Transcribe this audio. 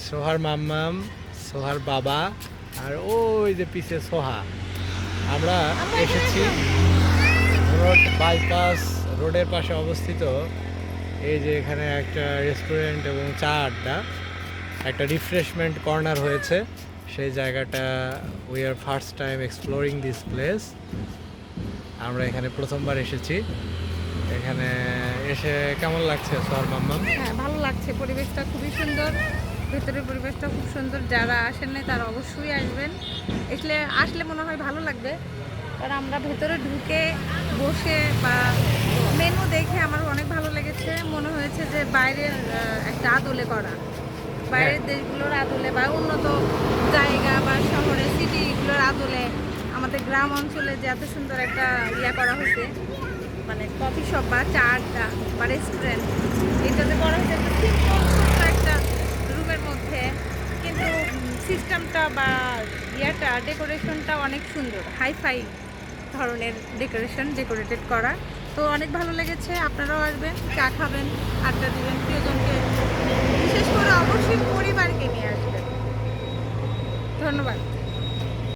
সোহার মাম্মাম, সোহার বাবা, আর ওই যে পিছে সোহা। আমরা এসেছি রোড বাইপাস রোডের পাশে অবস্থিত এই যে এখানে একটা রেস্টুরেন্ট এবং চা আড্ডা, একটা রিফ্রেশমেন্ট কর্নার হয়েছে। সেই জায়গাটা we are first time exploring this place. আমরা এখানে প্রথমবার এসেছি। এখানে এসে কেমন লাগছে সোহার মাম্মাম? হ্যাঁ, ভালো লাগছে, পরিবেশটা খুবই সুন্দর, ভেতরের পরিবেশটা খুব সুন্দর। যারা আসেন নাই তারা অবশ্যই আসবেন, আসলে মনে হয় ভালো লাগবে। কারণ আমরা ভেতরে ঢুকে বসে বা মেনু দেখে আমার অনেক ভালো লেগেছে। মনে হয়েছে যে বাইরের একটা আদলে করা, বাইরের দেশগুলোর আদলে বা উন্নত জায়গা বা শহরে সিটিগুলোর আদলে আমাদের গ্রাম অঞ্চলে যে এত সুন্দর একটা করা হয়েছে, মানে কফি শপ বা চা আড্ডা বা রেস্টুরেন্ট, এটাতে করা হয়েছে একটা সিম্পল ছোট্ট একটা রুমের মধ্যে, কিন্তু সিস্টেমটা বা ডেকোরেশনটা অনেক সুন্দর, হাইফাই ধরনের ডেকোরেটেড করা। তো অনেক ভালো লেগেছে। আপনারাও আসবেন, চা খাবেন, আড্ডা দিবেন, প্রিয়জনকে বিশেষ করে অবশ্যই পরিবারকে নিয়ে আসবেন। ধন্যবাদ।